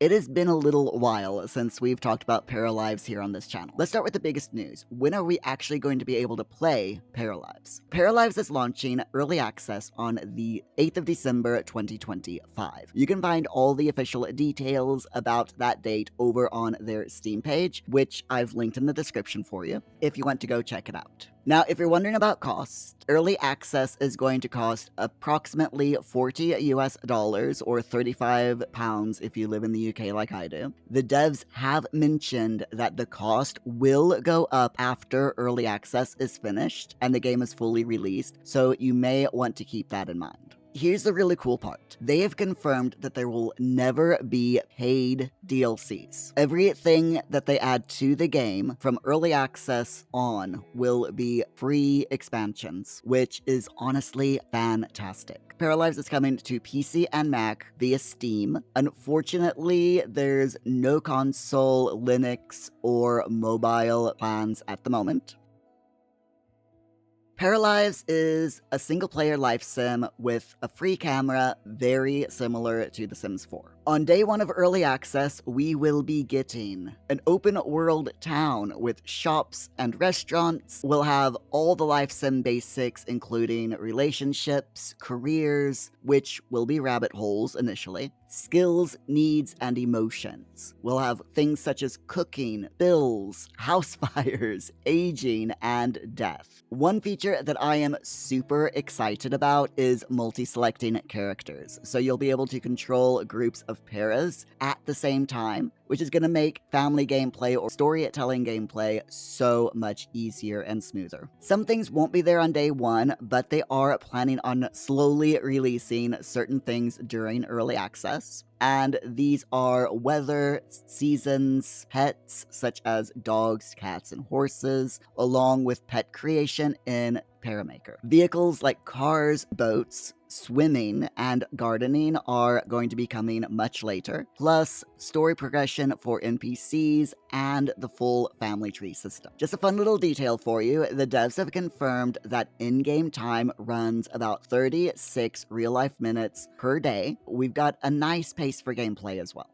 It has been a little while since we've talked about Paralives here on this channel. Let's start with the biggest news. When are we actually going to be able to play Paralives? Paralives is launching early access on the 8th of December 2025. You can find all the official details about that date over on their Steam page, which I've linked in the description for you if you want to go check it out. Now, if you're wondering about cost, early access is going to cost approximately $40 US or 35 pounds if you live in the UK like I do. The devs have mentioned that the cost will go up after early access is finished and the game is fully released, so you may want to keep that in mind. Here's the really cool part. They have confirmed that there will never be paid DLCs. Everything that they add to the game from early access on will be free expansions, which is honestly fantastic. Paralives is coming to PC and Mac via Steam. Unfortunately, there's no console, Linux, or mobile plans at the moment. Paralives is a single-player life sim with a free camera very similar to The Sims 4. On day one of early access, we will be getting an open-world town with shops and restaurants. We'll have all the life sim basics, including relationships, careers, which will be rabbit holes initially, skills, needs, and emotions. We'll have things such as cooking, bills, house fires, aging, and death. One feature that I am super excited about is multi-selecting characters. So you'll be able to control groups of paras at the same time, which is going to make family gameplay or storytelling gameplay so much easier and smoother. Some things won't be there on day one, but they are planning on slowly releasing certain things during early access. And these are weather, seasons, pets such as dogs, cats, and horses, along with pet creation in Paramaker. Vehicles like cars, boats, swimming, and gardening are going to be coming much later, plus story progression for NPCs and the full family tree system. Just a fun little detail for you, the devs have confirmed that in-game time runs about 36 real-life minutes per day. We've got a nice pace for gameplay as well.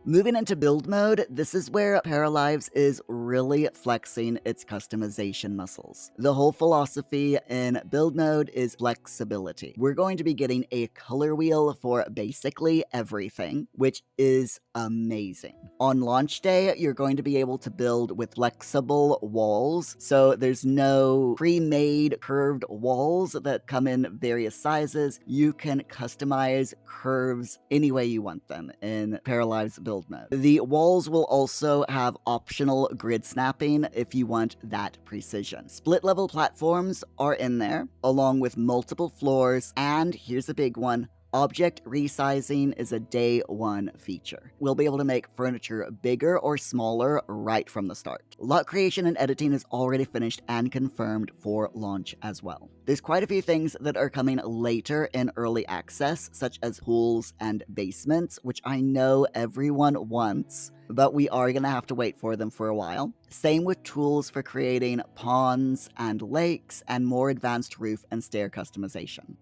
Moving into build mode, this is where Paralives is really flexing its customization muscles. The whole philosophy in build mode is flexibility. We're going to be getting a color wheel for basically everything, which is amazing. On launch day, you're going to be able to build with flexible walls, so there's no pre-made curved walls that come in various sizes. You can customize curves any way you want them in Paralives build mode. The walls will also have optional grid snapping if you want that precision. Split level platforms are in there, along with multiple floors, and here's a big one, object resizing is a day one feature. We'll be able to make furniture bigger or smaller right from the start. Lot creation and editing is already finished and confirmed for launch as well. There's quite a few things that are coming later in early access, such as pools and basements, which I know everyone wants, but we are going to have to wait for them for a while. Same with tools for creating ponds and lakes and more advanced roof and stair customization.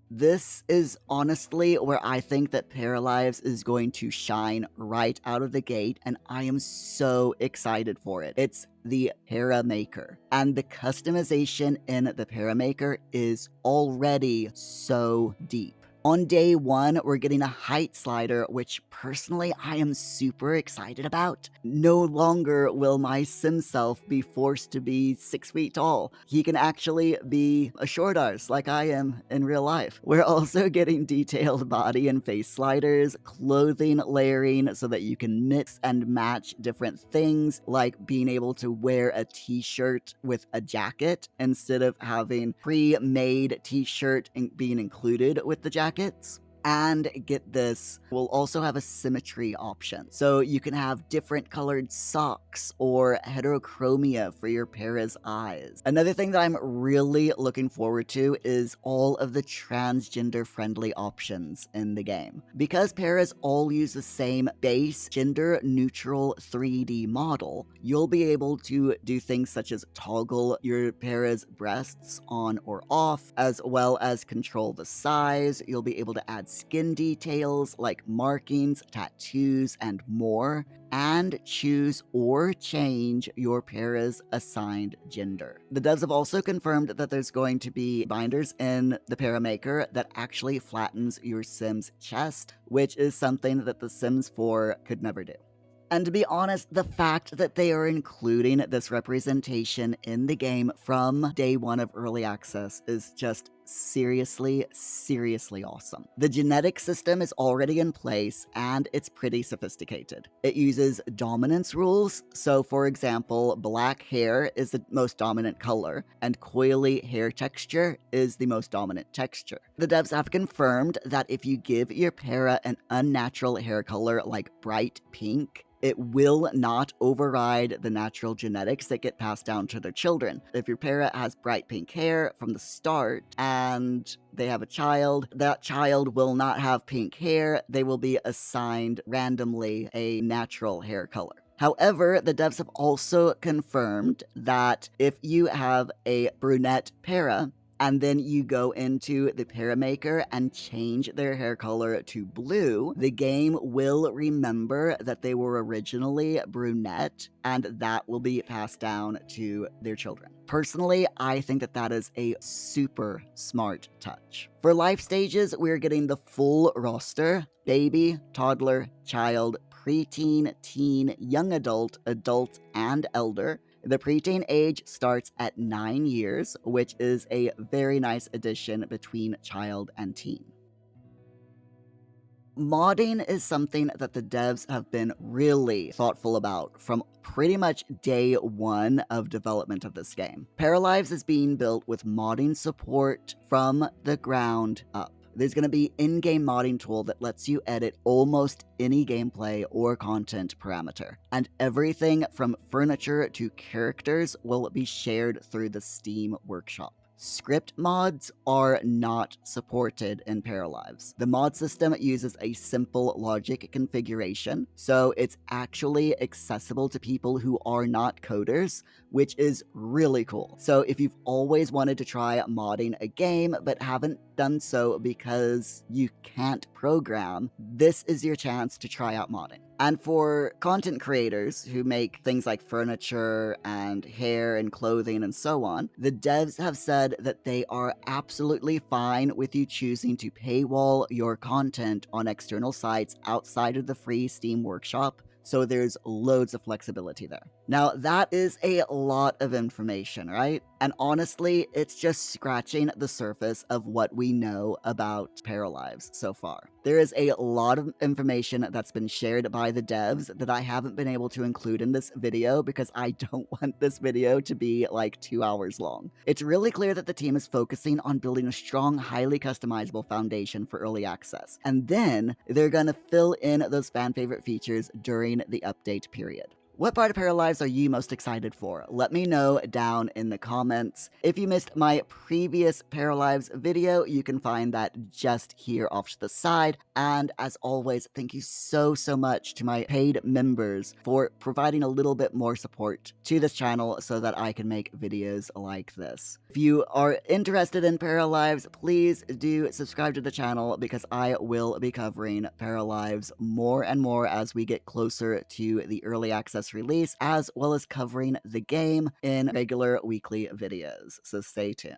This is honestly where I think that Paralives is going to shine right out of the gate, and I am so excited for it. It's the Paramaker, and the customization in the Paramaker is already so deep. On day one, we're getting a height slider, which personally I am super excited about. No longer will my sim self be forced to be 6 feet tall. He can actually be a short arse like I am in real life. We're also getting detailed body and face sliders, clothing layering so that you can mix and match different things, like being able to wear a t-shirt with a jacket instead of having pre-made t-shirt being included with the jacket. And get this, we'll also have a symmetry option. So you can have different colored socks or heterochromia for your para's eyes. Another thing that I'm really looking forward to is all of the transgender-friendly options in the game. Because paras all use the same base, gender-neutral 3D model, you'll be able to do things such as toggle your para's breasts on or off, as well as control the size. You'll be able to add skin details like markings, tattoos, and more, and choose or change your Para's assigned gender. The devs have also confirmed that there's going to be binders in the Paramaker that actually flattens your Sim's chest, which is something that the Sims 4 could never do. And to be honest, the fact that they are including this representation in the game from day one of early access is just seriously awesome. The genetic system is already in place and it's pretty sophisticated. It uses dominance rules, so for example, black hair is the most dominant color and coily hair texture is the most dominant texture. The devs have confirmed that if you give your para an unnatural hair color like bright pink, it will not override the natural genetics that get passed down to their children. If your parent has bright pink hair from the start and they have a child, that child will not have pink hair. They will be assigned randomly a natural hair color. However, the devs have also confirmed that if you have a brunette para, and then you go into the Paramaker and change their hair color to blue, the game will remember that they were originally brunette, and that will be passed down to their children. Personally, I think that that is a super smart touch. For life stages, we're getting the full roster: baby, toddler, child, preteen, teen, young adult, adult, and elder. The preteen age starts at 9 years, which is a very nice addition between child and teen. Modding is something that the devs have been really thoughtful about from pretty much day one of development of this game. Paralives is being built with modding support from the ground up. There's going to be an in-game modding tool that lets you edit almost any gameplay or content parameter. And everything from furniture to characters will be shared through the Steam workshop. Script mods are not supported in Paralives. The mod system uses a simple logic configuration, so it's actually accessible to people who are not coders, which is really cool. So if you've always wanted to try modding a game but haven't done so because you can't program, this is your chance to try out modding. And for content creators who make things like furniture and hair and clothing and so on, the devs have said that they are absolutely fine with you choosing to paywall your content on external sites outside of the free Steam workshop, so there's loads of flexibility there. Now, that is a lot of information, right? And honestly, it's just scratching the surface of what we know about Paralives so far. There is a lot of information that's been shared by the devs that I haven't been able to include in this video because I don't want this video to be like 2 hours long. It's really clear that the team is focusing on building a strong, highly customizable foundation for early access, and then they're gonna fill in those fan favorite features during the update period. What part of Paralives are you most excited for? Let me know down in the comments. If you missed my previous Paralives video, you can find that just here off to the side. And as always, thank you so much to my paid members for providing a little bit more support to this channel so that I can make videos like this. If you are interested in Paralives, please do subscribe to the channel because I will be covering Paralives more and more as we get closer to the early access release, as well as covering the game in regular weekly videos. So stay tuned.